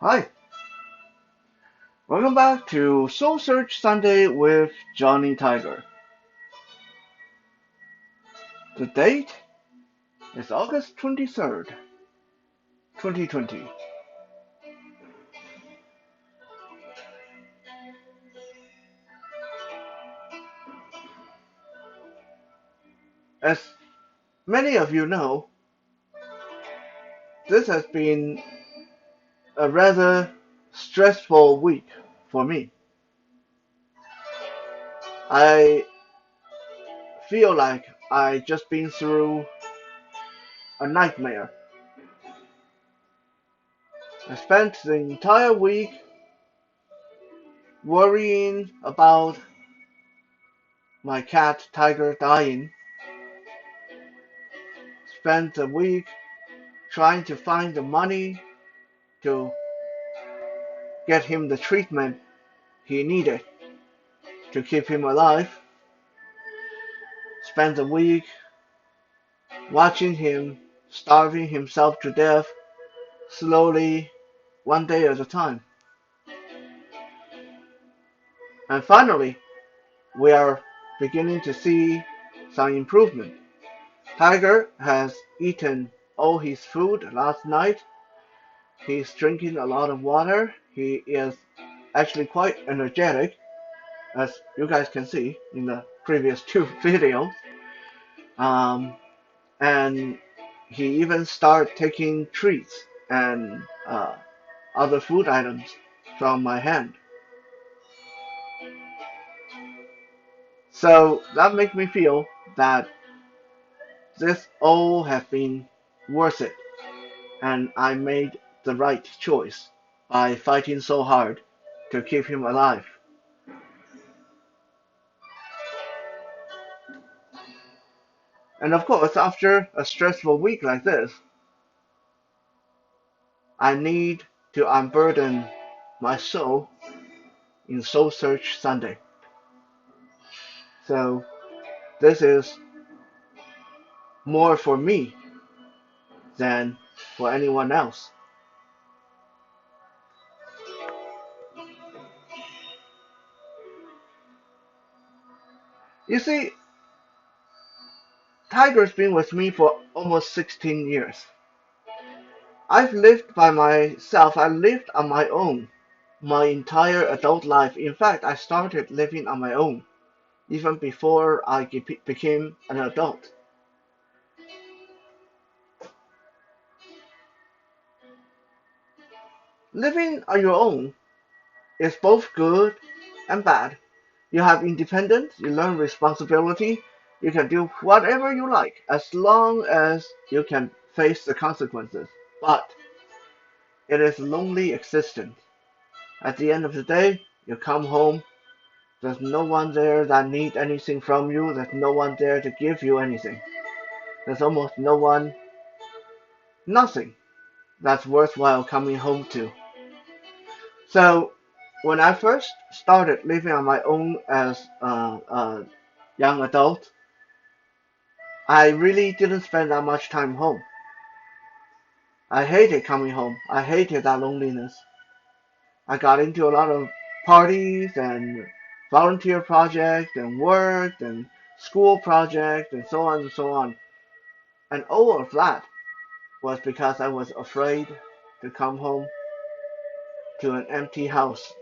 Hi, welcome back to Soul Search Sunday with Johnny Tiger. The date is August 23rd, 2020. As many of you know, this has been a rather stressful week for me. I feel like I just been through a nightmare. I spent the entire week worrying about my cat Tiger dying. Spent the week trying to find the money to get him the treatment he needed to keep him alive. Spent a week watching him starving himself to death slowly, one day at a time. And finally, we are beginning to see some improvement. Tiger has eaten all his food last night. He's drinking a lot of water. He is actually quite energetic, as you guys can see in the previous two videos. Um, and he even started taking treats and other food items from my hand. So that makes me feel that this all has been worth it, and I made the right choice by fighting so hard to keep him alive. And of course, after a stressful week like this, I need to unburden my soul in Soul Search Sunday. So this is more for me than for anyone else. You see, Tiger's been with me for almost 16 years. I've lived by myself. I lived on my own my entire adult life. In fact, I started living on my own even before I became an adult. Living on your own is both good and bad. You have independence, you learn responsibility, you can do whatever you like as long as you can face the consequences. But it is lonely existence. At the end of the day, you come home, there's no one there that needs anything from you, there's no one there to give you anything. There's almost no one, nothing that's worthwhile coming home to. So when I first started living on my own as a young adult, I really didn't spend that much time home. I hated coming home. I hated that loneliness. I got into a lot of parties and volunteer projects and work and school projects and so on and so on. And all of that was because I was afraid to come home to an empty house.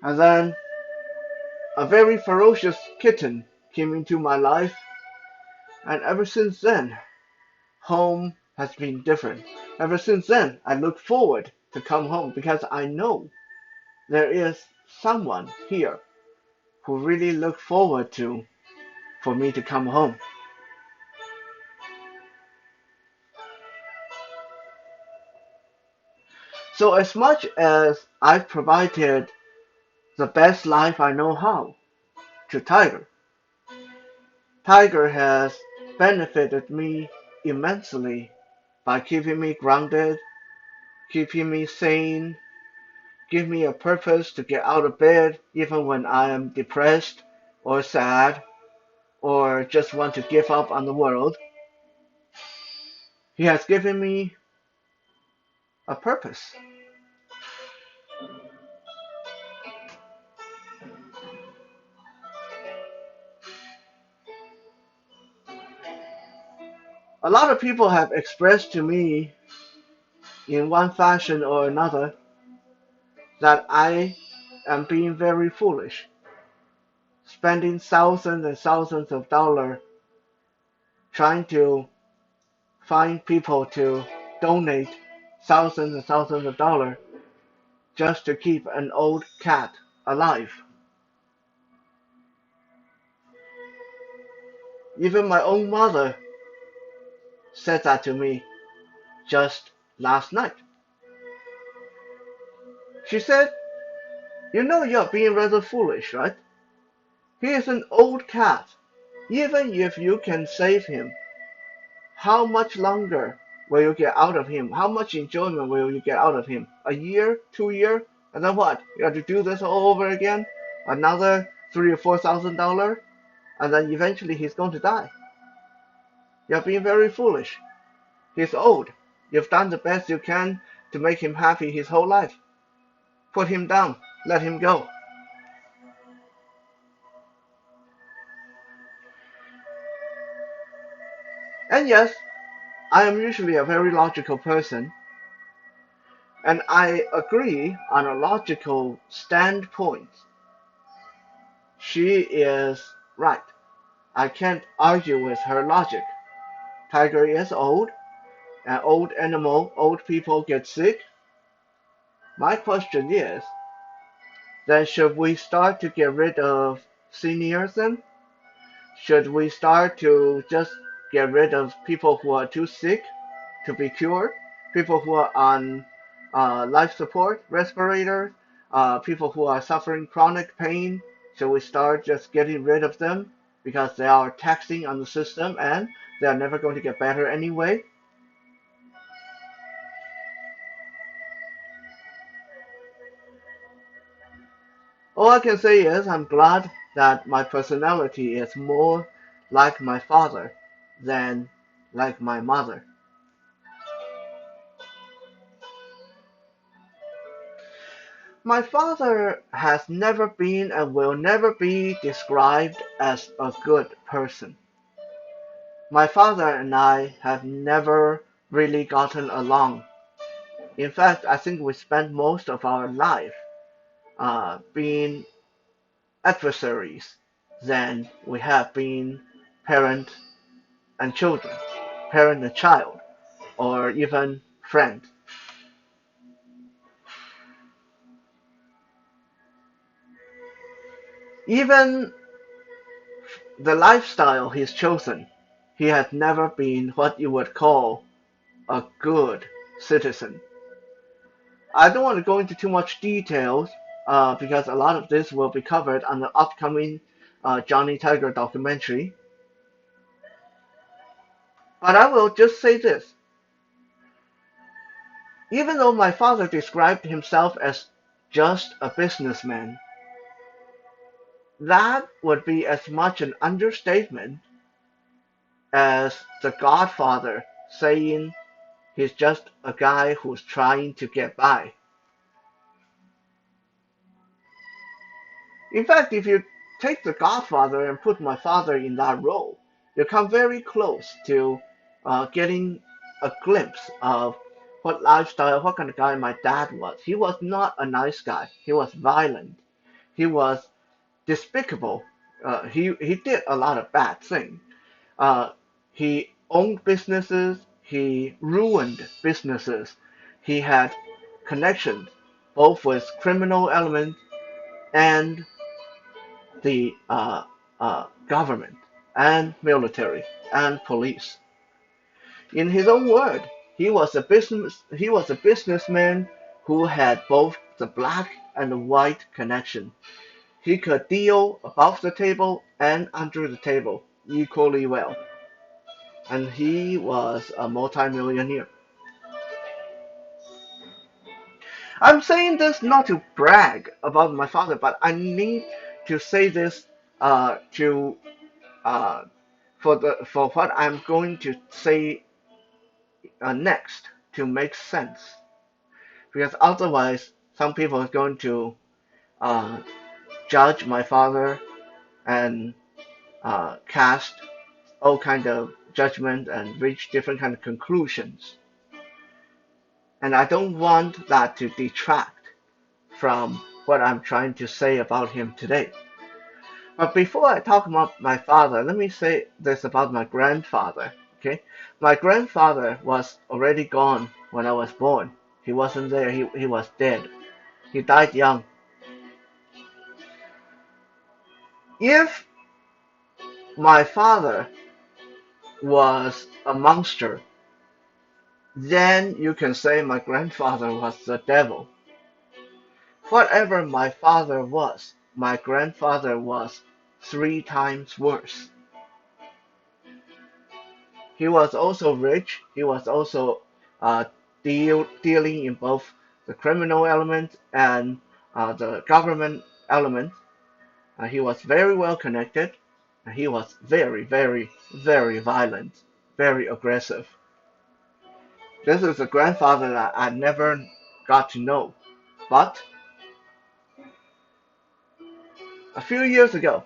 And then a very ferocious kitten came into my life, and ever since then, home has been different. Ever since then, I look forward to come home because I know there is someone here who really look forward to for me to come home. So as much as I've provided the best life I know how to Tiger, Tiger has benefited me immensely by keeping me grounded, keeping me sane, give me a purpose to get out of bed even when I am depressed or sad or just want to give up on the world. He has given me a purpose. A lot of people have expressed to me in one fashion or another that I am being very foolish, spending thousands and thousands of dollars trying to find people to donate thousands and thousands of dollars just to keep an old cat alive. Even my own mother said that to me just last night. She said, "You know you're being rather foolish, right? He is an old cat. Even if you can save him, how much longer will you get out of him? How much enjoyment will you get out of him? A year, 2 years, and then what? You have to do this all over again? Another $3,000 or $4,000, and then eventually he's going to die. You're being very foolish. He's old. You've done the best you can to make him happy his whole life. Put him down. Let him go." And yes, I am usually a very logical person, and I agree on a logical standpoint. She is right. I can't argue with her logic. Tiger is old, an old animal, old people get sick. My question is, then should we start to get rid of seniors then? Should we start to just get rid of people who are too sick to be cured? People who are on life support, respirators, people who are suffering chronic pain? Should we start just getting rid of them because they are taxing on the system and they are never going to get better anyway? All I can say is I'm glad that my personality is more like my father than like my mother. My father has never been and will never be described as a good person. My father and I have never really gotten along. In fact, I think we spent most of our life being adversaries than we have been parent and children, parent and child, or even friend. Even the lifestyle he's chosen, he has never been what you would call a good citizen. I don't want to go into too much details because a lot of this will be covered on the upcoming Johnny Tiger documentary. But I will just say this. Even though my father described himself as just a businessman, that would be as much an understatement as the Godfather saying he's just a guy who's trying to get by. In fact, if you take The Godfather and put my father in that role, you come very close to getting a glimpse of what lifestyle, what kind of guy my dad was. He was not a nice guy. He was violent. He was despicable. He did a lot of bad things. Uh, he owned businesses. He ruined businesses. He had connections both with criminal elements and the government and military and police. In his own word, he was a businessman who had both the black and the white connection. He could deal above the table and under the table equally well, and he was a multimillionaire. I'm saying this not to brag about my father, but I need to say this to uh, for what I'm going to say next to make sense. because otherwise some people are going to uh, judge my father and cast all kind of judgment and reach different kind of conclusions. And I don't want that to detract from what I'm trying to say about him today. But before I talk about my father, let me say this about my grandfather. Okay, my grandfather was already gone when I was born. He wasn't there. He was dead. He died young. If my father was a monster, then you can say my grandfather was the devil. Whatever my father was, my grandfather was 3 times worse. He was also rich. He was also uh, dealing in both the criminal element and the government element. He was very well connected. He was very, very, very violent, very aggressive. This is a grandfather that I never got to know. But a few years ago,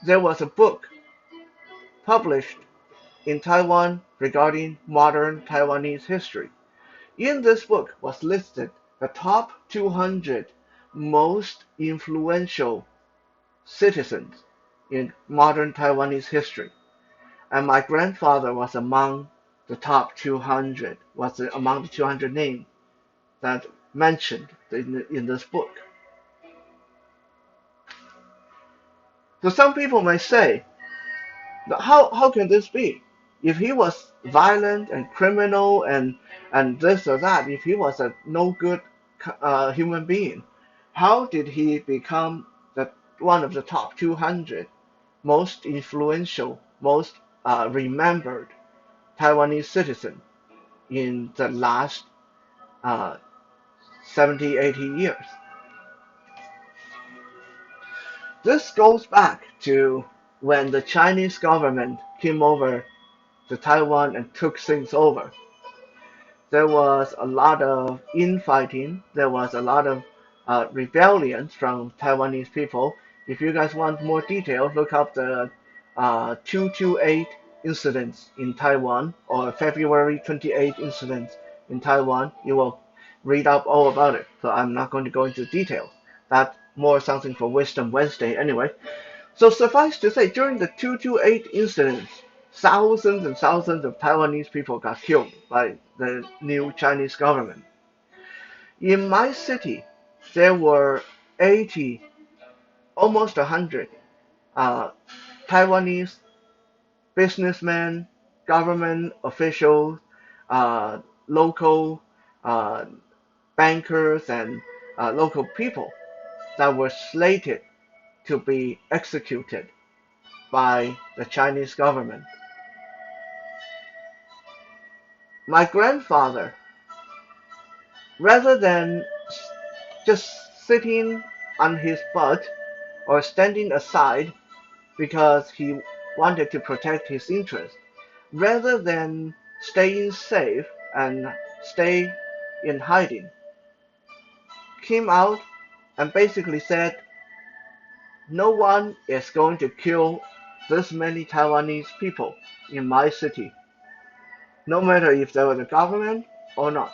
there was a book published in Taiwan regarding modern Taiwanese history. In this book was listed the top 200 most influential citizens in modern Taiwanese history. And my grandfather was among the top 200, was among the 200 names that mentioned in this book. So some people may say, how can this be? If he was violent and criminal and this or that, if he was a no good human being, how did he become one of the top 200 most influential, most remembered Taiwanese citizen in the last uh, 70, 80 years? This goes back to when the Chinese government came over to Taiwan and took things over. There was a lot of infighting. There was a lot of rebellions from Taiwanese people. If you guys want more details, look up the 228 incidents in Taiwan or February 28 incidents in Taiwan. You will read up all about it. So I'm not going to go into details. That's more something for Wisdom Wednesday anyway. So suffice to say, during the 228 incidents, thousands and thousands of Taiwanese people got killed by the new Chinese government. In my city, there were 80, almost 100 uh, Taiwanese businessmen, government officials, uh, local uh, bankers, and local people that were slated to be executed by the Chinese government. My grandfather, rather than just sitting on his butt or standing aside because he wanted to protect his interests, rather than staying safe and stay in hiding, came out and basically said, no one is going to kill this many Taiwanese people in my city, no matter if they were the government or not.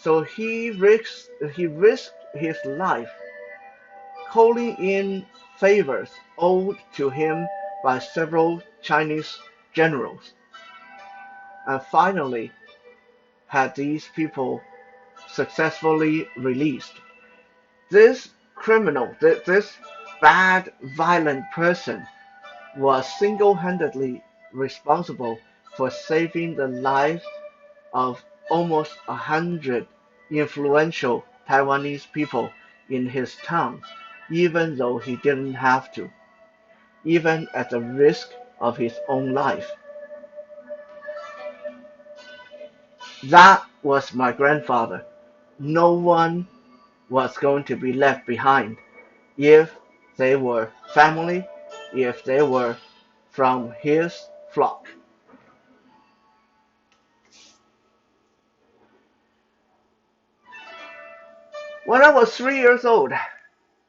So he risked his life calling in favors owed to him by several Chinese generals, and finally had these people successfully released. This criminal, this bad, violent person was single-handedly responsible for saving the lives of almost 100 influential Taiwanese people in his town, even though he didn't have to, even at the risk of his own life. That was my grandfather. No one was going to be left behind if they were family, if they were from his flock. When I was 3 years old,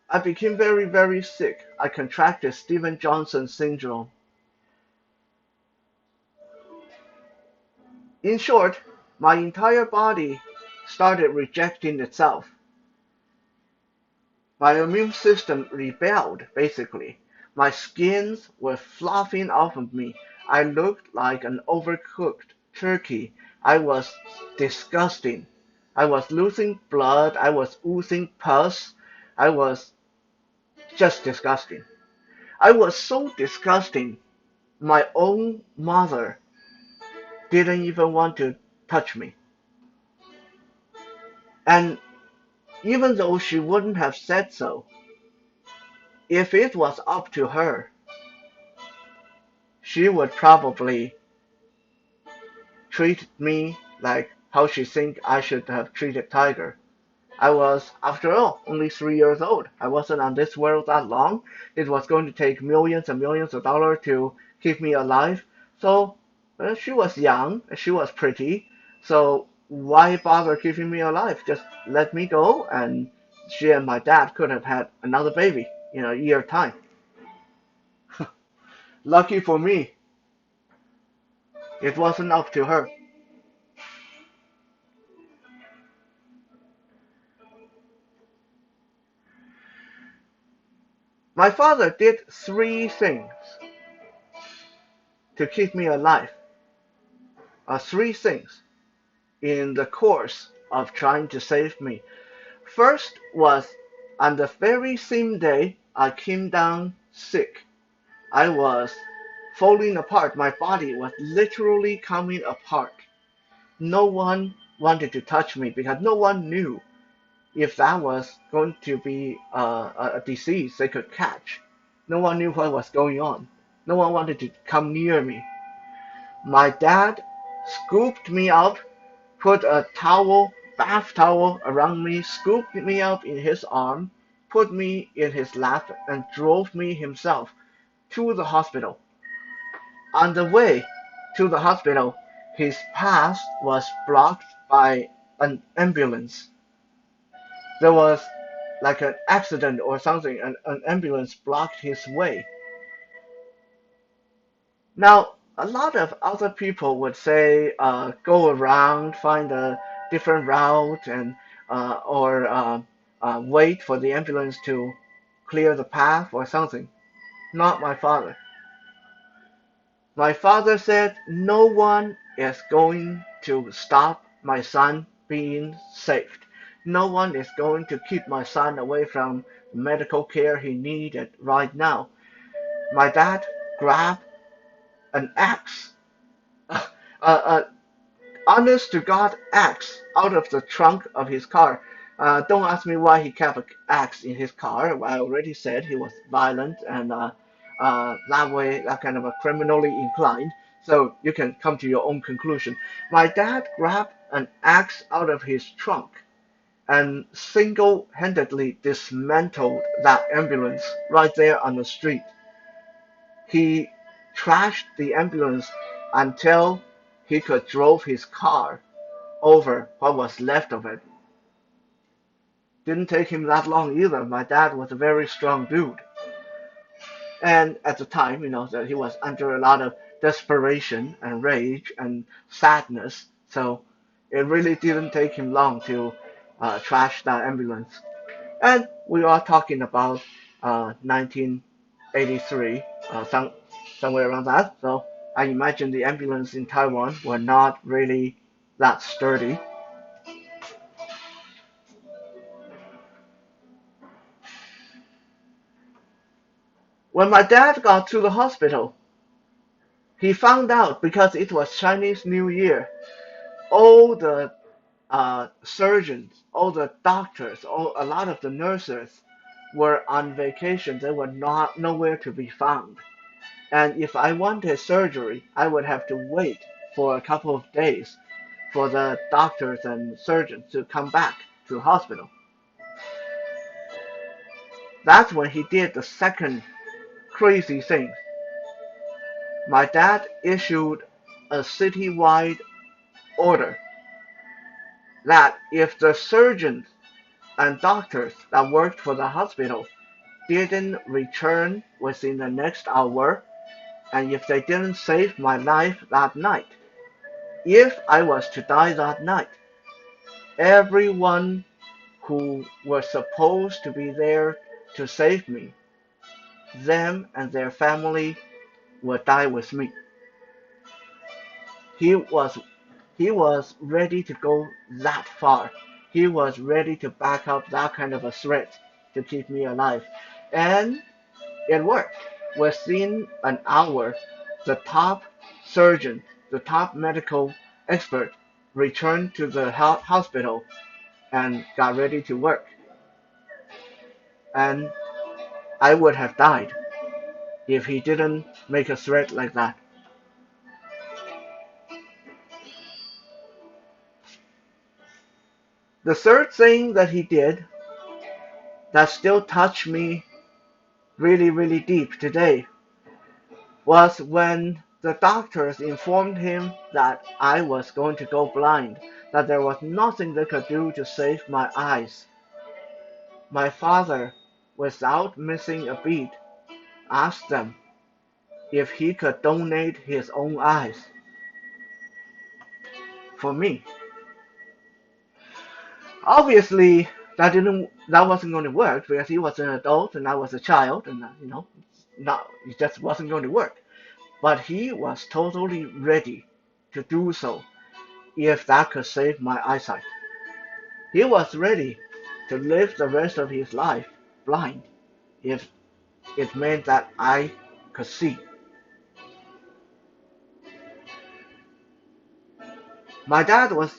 I became very, very sick. I contracted Stevens-Johnson syndrome. In short, my entire body started rejecting itself. My immune system rebelled, basically. My skins were fluffing off of me. I looked like an overcooked turkey. I was disgusting. I was losing blood. I was oozing pus. I was just disgusting. I was so disgusting, my own mother didn't even want to touch me. And even though she wouldn't have said so, if it was up to her, she would probably treat me like how she think I should have treated Tiger. I was, after all, only 3 years old. I wasn't on this world that long. It was going to take millions and millions of dollars to keep me alive. So she was young, she was pretty. So why bother keeping me alive? Just let me go, and she and my dad could have had another baby in a year time. Lucky for me, it wasn't up to her. My father did three things to keep me alive. Three things in the course of trying to save me. First was on the very same day I came down sick. I was falling apart. My body was literally coming apart. No one wanted to touch me because no one knew if that was going to be a disease they could catch. No one knew what was going on. No one wanted to come near me. My dad scooped me up, put a towel, bath towel around me, scooped me up in his arm, put me in his lap, and drove me himself to the hospital. On the way to the hospital, his path was blocked by an ambulance. There was like an accident or something, and an ambulance blocked his way. Now, a lot of other people would say, go around, find a different route, and or wait for the ambulance to clear the path or something. Not my father. My father said no one is going to stop my son being saved. No one is going to keep my son away from medical care he needed right now. My dad grabbed an axe, a honest to God axe out of the trunk of his car. Don't ask me why he kept an axe in his car. I already said he was violent and that way, that kind of a criminally inclined. So you can come to your own conclusion. My dad grabbed an axe out of his trunk and single-handedly dismantled that ambulance right there on the street. He trashed the ambulance until he could drove his car over what was left of it. Didn't take him that long either. My dad was a very strong dude. And at the time, that he was under a lot of desperation and rage and sadness. So it really didn't take him long to trash that ambulance. And we are talking about 1983, somewhere around that. So I imagine the ambulance in Taiwan were not really that sturdy. When my dad got to the hospital, he found out because it was Chinese New Year, all the surgeons, all the doctors, a lot of the nurses were on vacation. They were not nowhere to be found. And if I wanted surgery, I would have to wait for a couple of days for the doctors and surgeons to come back to the hospital. That's when he did the second crazy thing. My dad issued a citywide order that if the surgeons and doctors that worked for the hospital didn't return within the next hour, and if they didn't save my life that night, if I was to die that night, everyone who was supposed to be there to save me, them and their family, would die with me. He was he was ready to go that far. He was ready to back up that kind of a threat to keep me alive. And it worked. Within an hour, the top surgeon, the top medical expert, returned to the hospital and got ready to work. And I would have died if he didn't make a threat like that. The third thing that he did that still touched me really, really deep today was when the doctors informed him that I was going to go blind, that there was nothing they could do to save my eyes. My father, without missing a beat, asked them if he could donate his own eyes for me. Obviously, that wasn't going to work because he was an adult and I was a child, and not it just wasn't going to work. But he was totally ready to do so if that could save my eyesight. He was ready to live the rest of his life blind if it meant that I could see. My dad was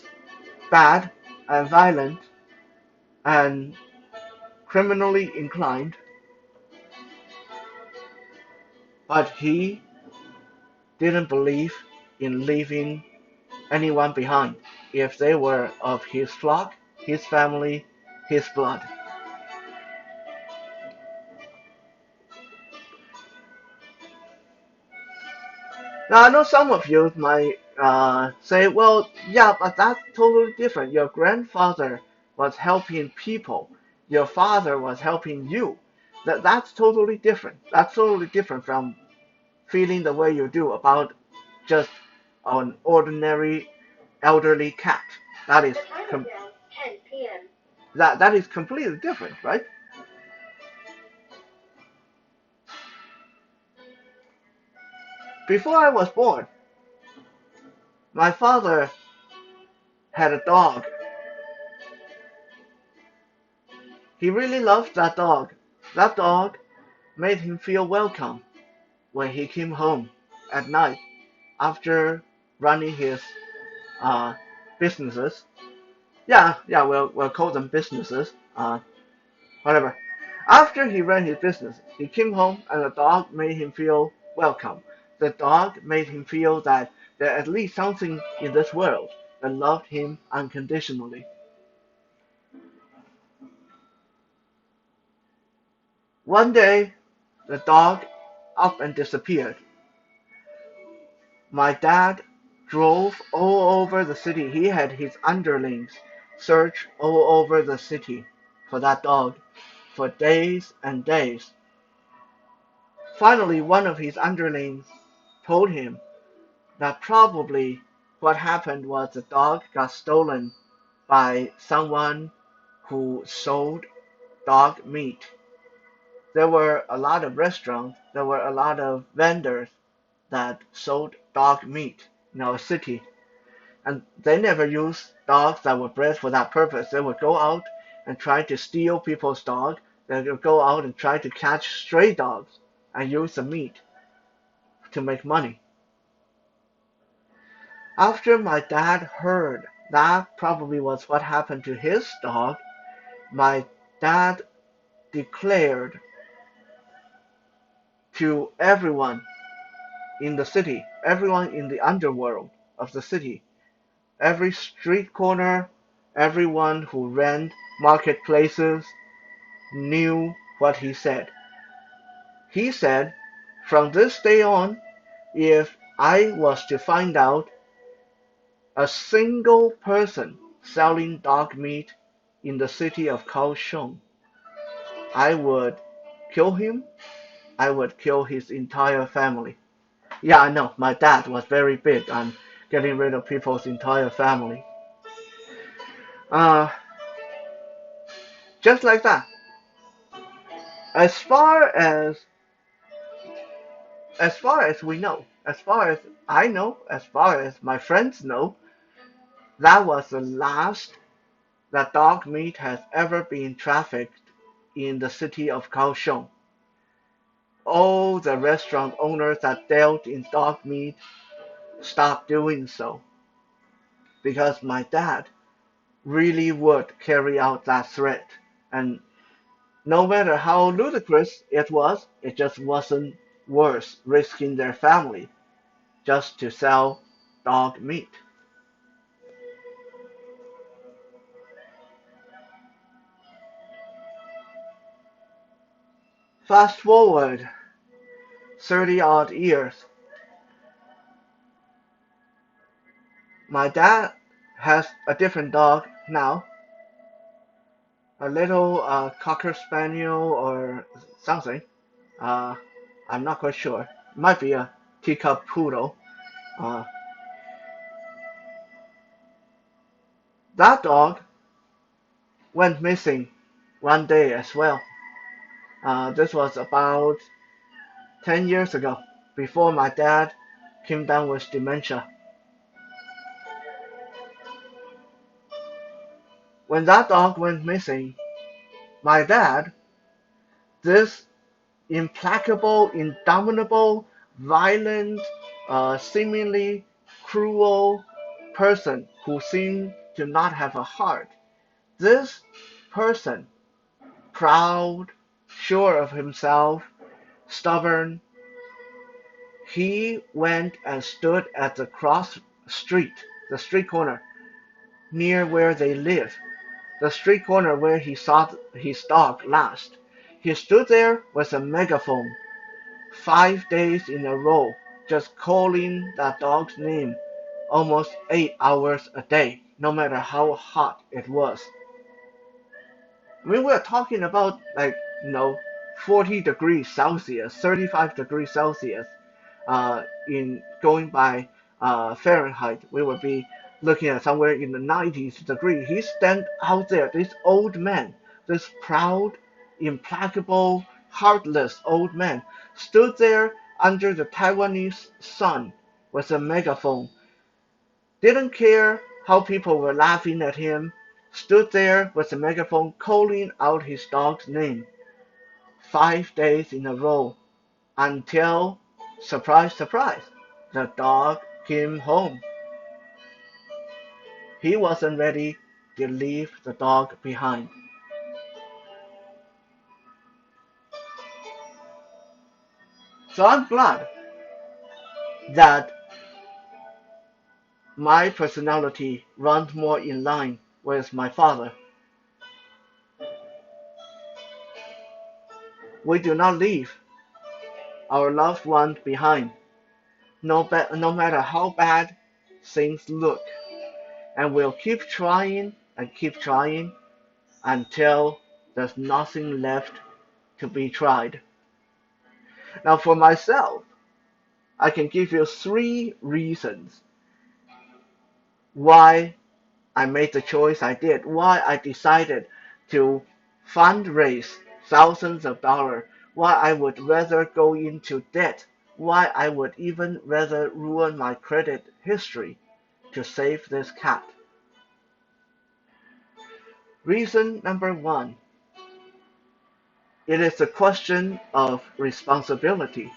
bad and violent and criminally inclined, but he didn't believe in leaving anyone behind if they were of his flock, his family, his blood. Now, I know some of you might say, well, yeah, but that's totally different. Your grandfather was helping people, your father was helping you. That's totally different. That's totally different from feeling the way you do about just an ordinary elderly cat. That is com- 10 p.m. That is completely different, right? Before I was born, my father had a dog. He really loved that dog. That dog made him feel welcome when he came home at night after running his uh, businesses. Yeah, we'll call them businesses. Whatever. After he ran his business, he came home and the dog made him feel welcome. The dog made him feel that there at least something in this world that loved him unconditionally. One day, the dog up and disappeared. My dad drove all over the city. He had his underlings search all over the city for that dog for days and days. Finally, one of his underlings told him that probably what happened was the dog got stolen by someone who sold dog meat. There were a lot of restaurants, there were a lot of vendors that sold dog meat in our city. And they never used dogs that were bred for that purpose. They would go out and try to steal people's dogs. They would go out and try to catch stray dogs and use the meat to make money. After my dad heard that probably was what happened to his dog, my dad declared to everyone in the city, everyone in the underworld of the city, every street corner, everyone who ran marketplaces knew what he said. He said, from this day on, if I was to find out a single person selling dog meat, in the city of Kaohsiung. I would kill him. I would kill his entire family. Yeah, I know. My dad was very big on getting rid of people's entire family. Uh, just like that. As far as we know, as far as I know, as far as my friends know, that was the last that dog meat has ever been trafficked in the city of Kaohsiung. All the restaurant owners that dealt in dog meat stopped doing so because my dad really would carry out that threat. And no matter how ludicrous it was, it just wasn't worth risking their family just to sell dog meat. Fast forward 30 odd years, my dad has a different dog now, a little cocker spaniel or something. Uh, I'm not quite sure. Might be a teacup poodle. Uh, that dog went missing one day as well. This was about 10 years ago, before my dad came down with dementia. When that dog went missing, my dad, this implacable, indomitable, violent, seemingly cruel person who seemed to not have a heart, this person, proud, sure of himself, stubborn, he went and stood at the cross street, the street corner, near where they live, the street corner where he saw his dog last. He stood there with a megaphone 5 days in a row, just calling that dog's name almost 8 hours a day, no matter how hot it was. I mean, we're talking about like, 40 degrees Celsius, 35 degrees Celsius. In going by Fahrenheit, we would be looking at somewhere in the 90s degree. He stand out there, this old man, this proud, implacable, heartless old man, stood there under the Taiwanese sun with a megaphone. Didn't care how people were laughing at him. Stood there with a megaphone calling out his dog's name 5 days in a row until, surprise, surprise, the dog came home. He wasn't ready to leave the dog behind. So I'm glad that my personality runs more in line with my father. We do not leave our loved one behind, no matter how bad things look, and we'll keep trying and keep trying until there's nothing left to be tried. Now, for myself, I can give you 3 reasons why I made the choice I did, why I decided to fundraise thousands of dollars, why I would rather go into debt, why I would even rather ruin my credit history to save this cat. Reason number 1, it is a question of responsibility.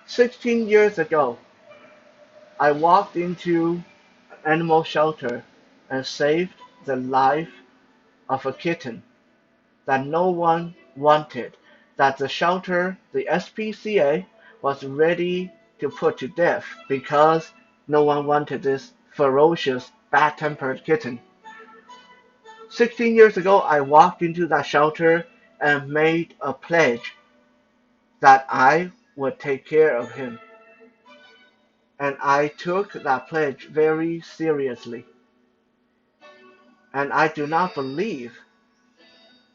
16 years ago, I walked into animal shelter and saved the life of a kitten that no one wanted, that the shelter, the SPCA, was ready to put to death because no one wanted this ferocious, bad-tempered kitten. 16 years ago, I walked into that shelter and made a pledge that I would take care of him. And I took that pledge very seriously. And I do not believe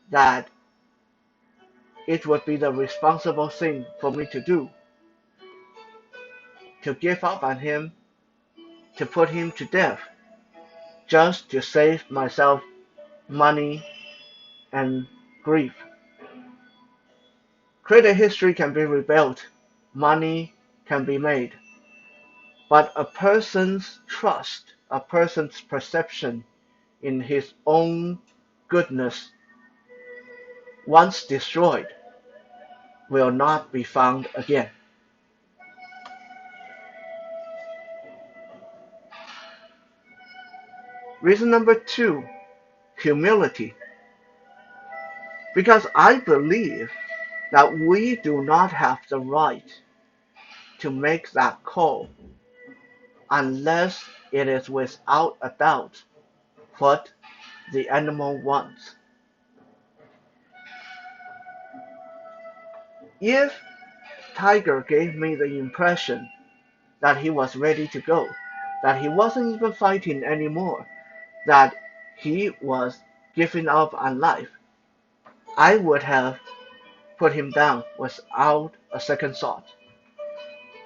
that it would be the responsible thing for me to do, to give up on him, to put him to death, just to save myself money and grief. Credit history can be rebuilt, money can be made, but a person's trust, a person's perception in his own goodness, once destroyed, will not be found again. Reason number two, humility. Because I believe that we do not have the right to make that call unless it is without a doubt what the animal wants. If Tiger gave me the impression that he was ready to go, that he wasn't even fighting anymore, that he was giving up on life, I would have put him down without a second thought.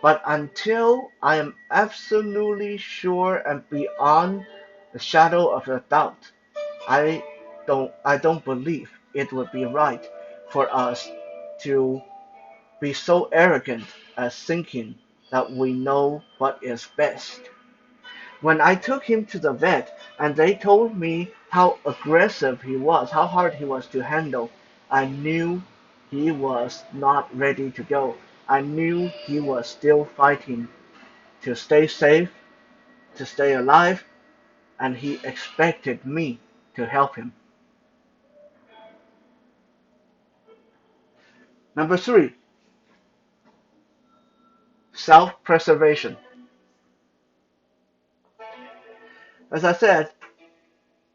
But until I am absolutely sure and beyond the shadow of a doubt, I don't believe it would be right for us to be so arrogant as thinking that we know what is best. When I took him to the vet and they told me how aggressive he was, how hard he was to handle, I knew he was not ready to go. I knew he was still fighting to stay safe, to stay alive, and he expected me to help him. Number three, self-preservation. As I said,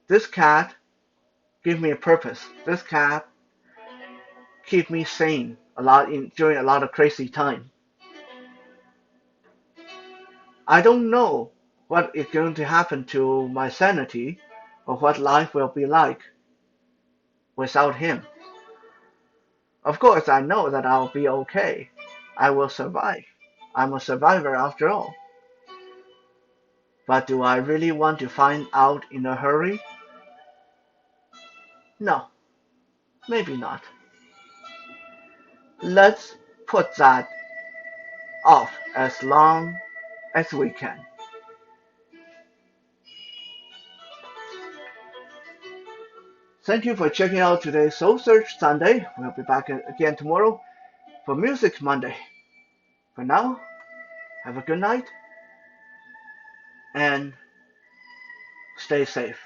this cat gave me a purpose. This cat keep me sane during a lot of crazy time. I don't know what is going to happen to my sanity or what life will be like without him. Of course, I know that I'll be okay. I will survive. I'm a survivor after all. But do I really want to find out in a hurry? No, maybe not. Let's put that off as long as we can. Thank you for checking out today's Soul Search Sunday. We'll be back again tomorrow for Music Monday. For now, have a good night and stay safe.